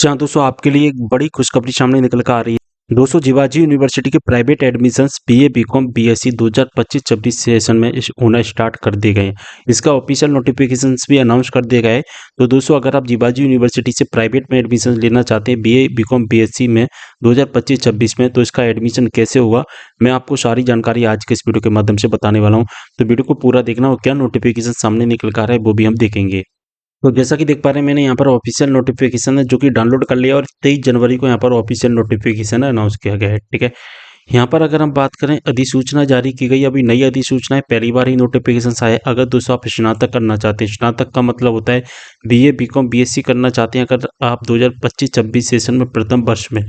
जहाँ दोस्तों आपके लिए एक बड़ी खुशखबरी सामने निकल कर आ रही है। दोस्तों जिवाजी यूनिवर्सिटी के private admissions BA BCom BSc 2025-26 session में होना स्टार्ट कर दिए गए हैं। इसका ऑफिशियल नोटिफिकेशंस भी अनाउंस कर दिए गए हैं। तो दोस्तों अगर आप जिवाजी यूनिवर्सिटी से प्राइवेट में एडमिशन लेना चाहते हैं बीए बीकॉम बीएससी में 2025-26 में, तो इसका एडमिशन कैसे होगा मैं आपको सारी जानकारी आज के इस वीडियो के माध्यम से बताने वाला हूँ। तो वीडियो को पूरा देखना और क्या नोटिफिकेशन सामने निकल कर आ रहा है वो भी हम देखेंगे। तो जैसा कि देख पा रहे हैं मैंने यहाँ पर ऑफिशियल नोटिफिकेशन है जो कि डाउनलोड कर लिया और 23 जनवरी को यहाँ पर ऑफिशियल नोटिफिकेशन अनाउंस किया गया है। ठीक है, यहाँ पर अगर हम बात करें अधिसूचना जारी की गई, अभी नई अधिसूचना है, पहली बार ही नोटिफिकेशन आए। अगर दोस्तों आप स्नातक करना चाहते हैं, स्नातक का मतलब होता है बीए बीकॉम बीएससी करना चाहते हैं अगर आप 2025-26 सेशन में प्रथम वर्ष में,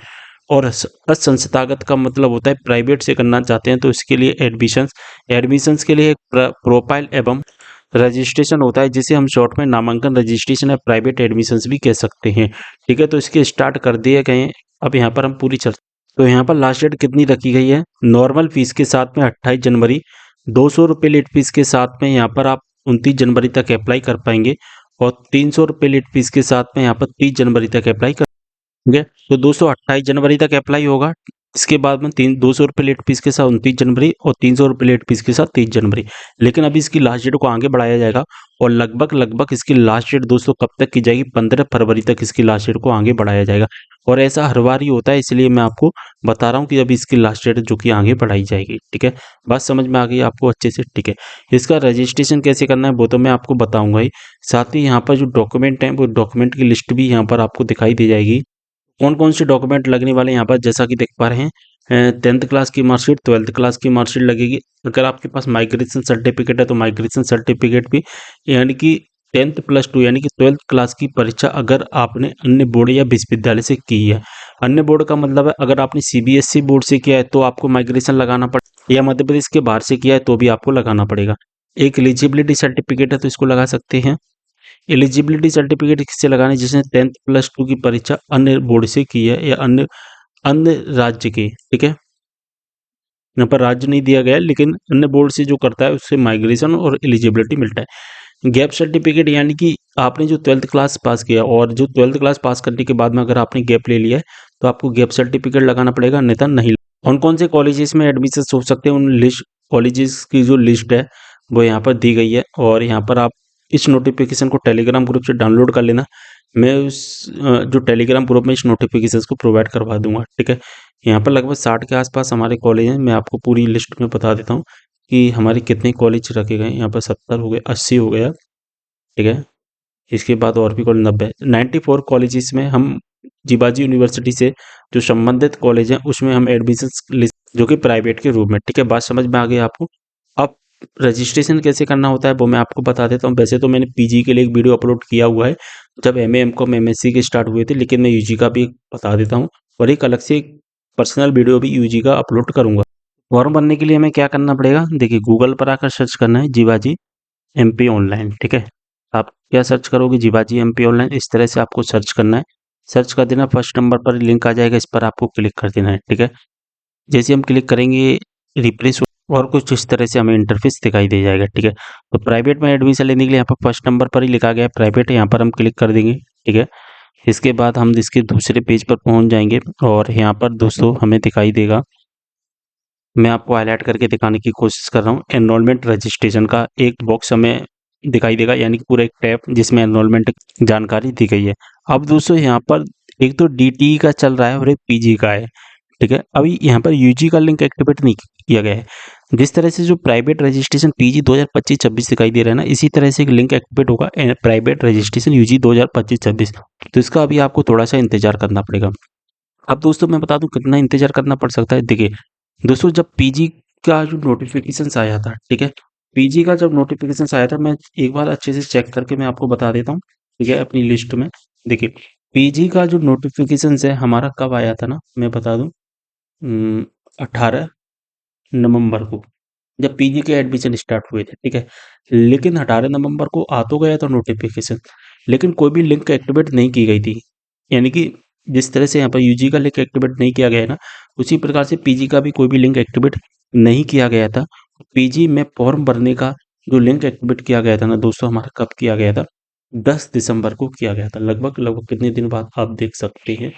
और असंस्थागत का मतलब होता है प्राइवेट से करना चाहते हैं तो इसके लिए एडमिशंस के लिए एक प्रोफाइल एवं रजिस्ट्रेशन होता है जिसे हम शॉर्ट में नामांकन रजिस्ट्रेशन या प्राइवेट एडमिशंस भी कह सकते हैं। ठीक है, तो इसके स्टार्ट कर दिए गए हैं। अब यहाँ पर हम पूरी चर्चा, तो यहाँ पर लास्ट डेट कितनी रखी गई है, नॉर्मल फीस के साथ में 28 जनवरी, 200 रुपये लेट फीस के साथ में यहाँ पर आप 29 जनवरी तक अप्लाई कर पाएंगे, और 300 रुपये लेट फीस के साथ में यहाँ पर 30 जनवरी तक अप्लाई कर, ठीक है। तो 228 जनवरी तक अप्लाई होगा। इसके बाद में 200 रुपये लेट फीस के साथ 29 जनवरी और 300 रुपये लेट फीस के साथ 30 जनवरी। लेकिन अभी इसकी लास्ट डेट को आगे बढ़ाया जाएगा और लगभग इसकी लास्ट डेट दोस्तों कब तक की जाएगी, 15 फरवरी तक इसकी लास्ट डेट को आगे बढ़ाया जाएगा। और ऐसा हर बार ही होता है, इसलिए मैं आपको बता रहा हूँ कि अभी इसकी लास्ट डेट जो कि आगे बढ़ाई जाएगी। ठीक है, बात समझ में आ गई आपको अच्छे से। ठीक है, इसका रजिस्ट्रेशन कैसे करना है वो तो मैं आपको बताऊंगा ही, साथ ही यहाँ पर जो डॉक्यूमेंट हैं वो डॉक्यूमेंट की लिस्ट भी यहाँ पर आपको दिखाई दे जाएगी। कौन कौन से डॉक्यूमेंट लगने वाले हैं यहाँ पर जैसा कि देख पा रहे हैं, 10th क्लास की मार्कशीट, 12th क्लास की मार्कशीट लगेगी। अगर आपके पास माइग्रेशन सर्टिफिकेट है तो माइग्रेशन सर्टिफिकेट भी, यानी कि 10th प्लस 2 यानी कि 12th क्लास की परीक्षा अगर आपने अन्य बोर्ड या विश्वविद्यालय से की है, अन्य बोर्ड का मतलब है अगर आपने सीबीएसई बोर्ड से किया है तो आपको माइग्रेशन लगाना पड़ेगा, या मध्य प्रदेश के बाहर से किया है तो भी आपको लगाना पड़ेगा। एक एलिजिबिलिटी सर्टिफिकेट है तो इसको लगा सकते हैं। एलिजिबिलिटी सर्टिफिकेट किससे लगाने, जिसने 10th प्लस 2 की परीक्षा अन्य बोर्ड से की है या अन्य अन्य राज्य के। ठीक है, यहाँ पर राज्य नहीं दिया गया है, लेकिन अन्य बोर्ड से जो करता है उससे माइग्रेशन और एलिजिबिलिटी मिलता है। गैप सर्टिफिकेट यानी कि आपने जो 12th क्लास पास किया और जो 12th क्लास पास करने के बाद में अगर आपने गैप ले लिया है तो आपको गैप सर्टिफिकेट लगाना पड़ेगा, अन्यथा नहीं। कौन कौन से कॉलेजेस में एडमिशन हो सकते हैं, उन लिस्ट कॉलेजेस की जो लिस्ट है वो यहाँ पर दी गई है, और यहाँ पर आप इस नोटिफिकेशन को टेलीग्राम ग्रुप से डाउनलोड कर लेना। मैं उस जो टेलीग्राम ग्रुप में इस नोटिफिकेशन को प्रोवाइड करवा दूंगा। ठीक है, यहाँ पर लगभग 60 के आसपास हमारे कॉलेज हैं। मैं आपको पूरी लिस्ट में बता देता हूँ कि हमारे कितने कॉलेज रखे गए। यहाँ पर 70 हो गए, 80 हो गया। ठीक है, इसके बाद और भी कॉलेज 94 कॉलेजेस में हम जिवाजी यूनिवर्सिटी से जो संबंधित कॉलेज हैं उसमें हम एडमिशन लिस्ट, जो कि प्राइवेट के रूप में। ठीक है, बात समझ में आ गई आपको। अब रजिस्ट्रेशन कैसे करना होता है वो मैं आपको बता देता हूँ। वैसे तो मैंने पीजी के लिए एक वीडियो अपलोड किया हुआ है जब एमए एमकॉम एमएससी के स्टार्ट हुए थे, लेकिन मैं यूजी का भी बता देता हूँ, और एक अलग से एक पर्सनल वीडियो भी यूजी का अपलोड करूंगा। फॉर्म भरने के लिए हमें क्या करना पड़ेगा, देखिए गूगल पर आकर सर्च करना है जिवाजी एमपी ऑनलाइन। ठीक है, आप क्या सर्च करोगे, जिवाजी एमपी ऑनलाइन, इस तरह से आपको सर्च करना है। सर्च कर देना, फर्स्ट नंबर पर लिंक आ जाएगा, इस पर आपको क्लिक कर देना है। ठीक है, जैसे हम क्लिक करेंगे रिफ्रेश और कुछ इस तरह से हमें इंटरफेस दिखाई दे जाएगा। ठीक है, तो प्राइवेट में एडमिशन लेने के लिए यहाँ पर फर्स्ट नंबर पर ही लिखा गया है प्राइवेट, यहाँ पर हम क्लिक कर देंगे। ठीक है, इसके बाद हम इसके दूसरे पेज पर पहुंच जाएंगे और यहाँ पर दोस्तों हमें दिखाई देगा, मैं आपको हाईलाइट करके दिखाने की कोशिश कर रहा हूँ, एनरोलमेंट रजिस्ट्रेशन का एक बॉक्स हमें दिखाई देगा, यानी कि पूरा एक टैब जिसमें एनरोलमेंट जानकारी दी गई है। अब दोस्तों यहाँ पर एक तो डीटी का चल रहा है और एक पीजी का है। ठीक है, अभी यहाँ पर यूजी का लिंक एक्टिवेट नहीं किया गया है। जिस तरह से जो प्राइवेट रजिस्ट्रेशन पीजी 2025-26 दिखाई दे रहा है ना, इसी तरह से एक लिंक एक्टिवेट होगा प्राइवेट रजिस्ट्रेशन यूजी 2025-26। तो इसका अभी आपको थोड़ा सा इंतजार करना पड़ेगा। अब दोस्तों मैं बता दूं कितना इंतजार करना पड़ सकता है। देखिए दोस्तों, जब पीजी का जो नोटिफिकेशन आया था, ठीक है, पीजी का जब नोटिफिकेशन आया था, मैं एक बार अच्छे से चेक करके मैं आपको बता देता हूँ। ठीक है, अपनी लिस्ट में देखिए पीजी का जो नोटिफिकेशन है हमारा कब आया था ना, मैं बता दूं 18 नवंबर को, जब पीजी के एडमिशन स्टार्ट हुए थे। ठीक है, लेकिन 18 नवंबर को आ तो गया था नोटिफिकेशन, लेकिन कोई भी लिंक एक्टिवेट नहीं की गई थी। यानी कि जिस तरह से यहाँ पर यूजी का लिंक एक्टिवेट नहीं किया गया है ना, उसी प्रकार से पीजी का भी कोई भी लिंक एक्टिवेट नहीं किया गया था। पीजी में फॉर्म भरने का जो लिंक एक्टिवेट किया गया था ना दोस्तों, हमारा कब किया गया था, 10 दिसंबर को किया गया था। लगभग लगभग कितने दिन बाद आप देख सकते हैं,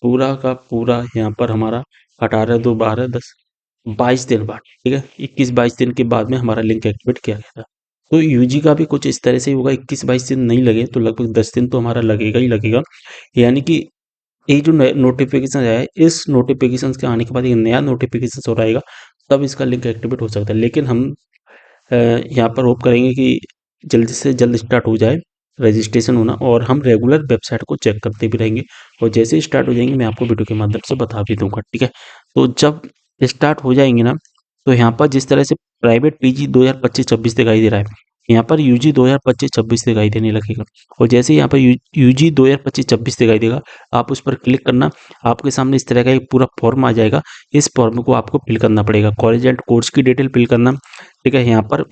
पूरा का पूरा यहाँ पर हमारा 18 2 12 10 22 दिन बाद, ठीक है, 21-22 दिन के बाद में हमारा लिंक एक्टिवेट किया गया था। तो यूजी का भी कुछ इस तरह से ही होगा, 21-22 दिन नहीं लगे तो लगभग 10 दिन तो हमारा लगेगा ही लगेगा। यानी कि ये जो नोटिफिकेशन आया है, इस नोटिफिकेशन के आने के बाद एक नया नोटिफिकेशन और आएगा, तब इसका लिंक एक्टिवेट हो सकता है। लेकिन हम यहाँ पर होप करेंगे कि जल्द से जल्द स्टार्ट हो जाए रजिस्ट्रेशन होना, और हम रेगुलर वेबसाइट को चेक करते भी रहेंगे, और जैसे ही स्टार्ट हो जाएंगे मैं आपको वीडियो के माध्यम से बता भी दूंगा, ठीक है। तो जब स्टार्ट हो जाएंगे ना, तो यहाँ पर जिस तरह से प्राइवेट पीजी 2025-26 दिखाई दे रहा है, यहाँ पर यूजी 2025-26 दिखाई देने लगेगा। और जैसे ही यहाँ पर यूजी 2025-26 दिखाई देगा, आप उस पर क्लिक करना, आपके सामने इस तरह का एक पूरा फॉर्म आ जाएगा। इस फॉर्म को आपको फिल करना पड़ेगा, कॉलेज एंड कोर्स की डिटेल फिल करना, ठीक है। यहाँ पर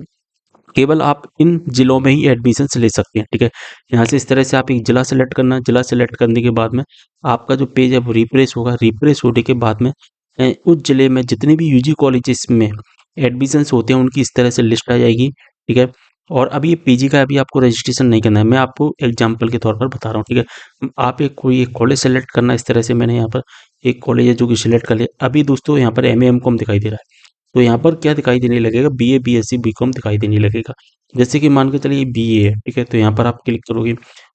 केवल आप इन जिलों में ही एडमिशन ले सकते हैं, ठीक है। यहाँ से इस तरह से आप एक जिला सेलेक्ट करना, जिला सेलेक्ट करने के बाद में आपका जो पेज है वो रिफ्रेश होगा, रिफ्रेश होने के बाद में उस जिले में जितने भी यूजी कॉलेजेस में एडमिशन्स होते हैं उनकी इस तरह से लिस्ट आ जाएगी, ठीक है। और अभी ये पीजी का अभी आपको रजिस्ट्रेशन नहीं करना है, मैं आपको एग्जाम्पल के तौर पर बता रहा हूँ, ठीक है। आप एक कोई एक कॉलेज सेलेक्ट करना, इस तरह से मैंने यहाँ पर एक कॉलेज है जो कि सिलेक्ट कर लिया। अभी दोस्तों यहाँ पर एमए एमकॉम दिखाई दे रहा है, तो यहाँ पर क्या दिखाई देने लगेगा, बीए बीएससी बीकॉम दिखाई देने लगेगा। जैसे कि मान के चलिए बीए है, ठीक है, तो यहाँ पर आप क्लिक करोगे,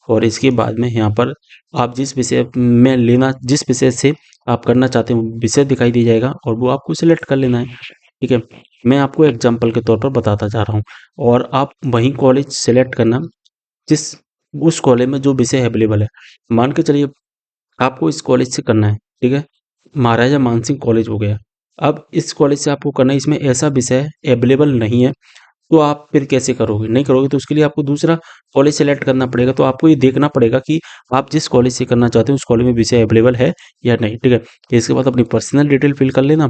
और इसके बाद में यहाँ पर आप जिस विषय में लेना, जिस विषय से आप करना चाहते हैं वो विषय दिखाई दे जाएगा, और वो आपको सिलेक्ट कर लेना है, ठीक है। मैं आपको एग्जाम्पल के तौर पर बताता जा रहा हूँ, और आप वही कॉलेज सेलेक्ट करना जिस उस कॉलेज में जो विषय अवेलेबल है। मान के चलिए आपको इस कॉलेज से करना है, ठीक है, महाराजा मानसिंह कॉलेज हो गया। अब इस कॉलेज से आपको करना है, इसमें ऐसा विषय अवेलेबल नहीं है, तो आप फिर कैसे करोगे, नहीं करोगे, तो उसके लिए आपको दूसरा कॉलेज सेलेक्ट करना पड़ेगा। तो आपको ये देखना पड़ेगा कि आप जिस कॉलेज से करना चाहते हैं उस कॉलेज में विषय अवेलेबल है या नहीं, ठीक है। इसके बाद अपनी पर्सनल डिटेल फिल कर लेना,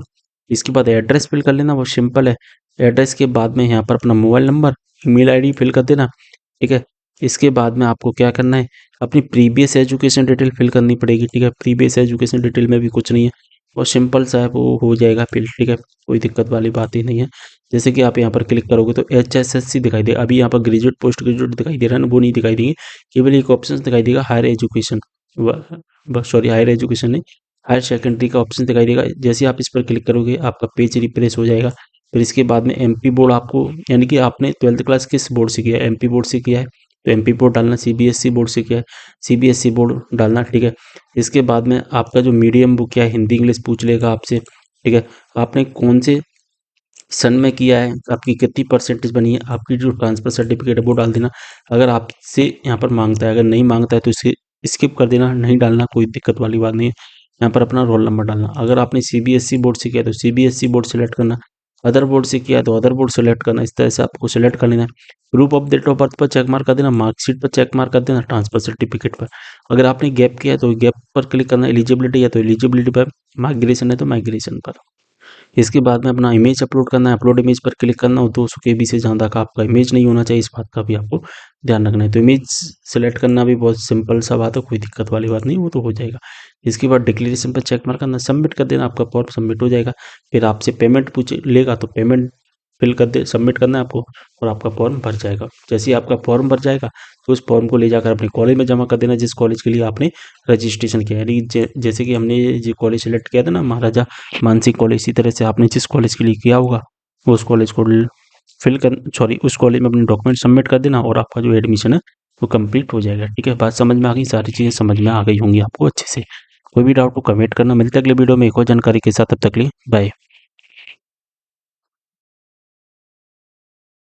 इसके बाद एड्रेस फिल कर लेना, वो सिंपल है। एड्रेस के बाद में यहाँ पर अपना mobile number, email ID fill कर देना, ठीक है। इसके बाद में आपको क्या करना है, अपनी प्रीवियस एजुकेशन डिटेल फिल करनी पड़ेगी, ठीक है। प्रीवियस एजुकेशन डिटेल में भी कुछ नहीं है, और सिंपल सा है, वो हो जाएगा फिल, ठीक है, कोई दिक्कत वाली बात ही नहीं है। जैसे कि आप यहाँ पर क्लिक करोगे तो HSSC दिखाई देगा। अभी यहाँ पर ग्रेजुएट पोस्ट ग्रेजुएट दिखाई दे रहा है ना, वो नहीं दिखाई देंगे, केवल एक ऑप्शन दिखाई देगा higher education, sorry higher education नहीं, हायर सेकेंडरी का ऑप्शन दिखाई देगा। जैसे आप इस पर क्लिक करोगे आपका पेज रिफ्रेश हो जाएगा। फिर इसके बाद में MP बोर्ड आपको, यानी कि आपने 12th क्लास किस बोर्ड से किया है, MP बोर्ड से किया है तो MP बोर्ड डालना, CBSE बोर्ड से किया है CBSE बोर्ड डालना, ठीक है। इसके बाद में आपका जो मीडियम वो क्या है, हिंदी इंग्लिश पूछ लेगा आपसे, ठीक है। आपने कौन से सन में किया है, आपकी कितनी परसेंटेज बनी है, आपकी जो ट्रांसफर सर्टिफिकेट है वो डाल देना। अगर आपसे यहाँ पर मांगता है, अगर नहीं मांगता है तो इसे स्किप कर देना, नहीं डालना, कोई दिक्कत वाली बात नहीं है। यहाँ पर अपना रोल नंबर डालना। अगर आपने CBSE बोर्ड से किया तो CBSE बोर्ड सेलेक्ट करना, अदर बोर्ड से किया तो अदर बोर्ड सेलेक्ट करना। इस तरह से आपको सेलेक्ट कर लेना है। Proof of date of birth पर चेक मार्क कर देना, मार्कशीट पर चेक मार्क कर देना, ट्रांसफर सर्टिफिकेट पर। अगर आपने गैप किया है तो गैप पर क्लिक करना, एलिजिबिलिटी है तो एलिजिबिलिटी पर, माइग्रेशन है तो माइग्रेशन पर। इसके बाद में अपना इमेज अपलोड करना है, अपलोड इमेज पर क्लिक करना और 200 KB से ज़्यादा का आपका इमेज नहीं होना चाहिए, इस बात का भी आपको ध्यान रखना है। तो इमेज सेलेक्ट करना भी बहुत सिंपल सा बात है, कोई दिक्कत वाली बात नहीं, वो तो हो जाएगा। इसके बाद डिक्लेरेशन पर चेक मार्क करना, सबमिट कर देना, आपका फॉर्म सबमिट हो जाएगा। फिर आपसे पेमेंट पूछ लेगा तो पेमेंट फिल कर दे, सबमिट करना है आपको, और आपका फॉर्म भर जाएगा। जैसे ही आपका फॉर्म भर जाएगा तो उस फॉर्म को ले जाकर अपने कॉलेज में जमा कर देना, जिस कॉलेज के लिए आपने रजिस्ट्रेशन किया है। यानी जैसे कि हमने जो कॉलेज सेलेक्ट किया था ना, महाराजा मानसिंह कॉलेज, इसी तरह से आपने जिस कॉलेज के लिए किया होगा उस कॉलेज को फिल कर, सॉरी उस कॉलेज में अपने डॉक्यूमेंट सबमिट कर देना, और आपका जो एडमिशन है वो कंप्लीट हो जाएगा, ठीक है। बात समझ में आ गई, सारी चीज़ें समझ में आ गई होंगी आपको अच्छे से। कोई भी डाउट को कमेंट करना। मिलते अगले वीडियो में एक और जानकारी के साथ, तब तक के लिए बाय।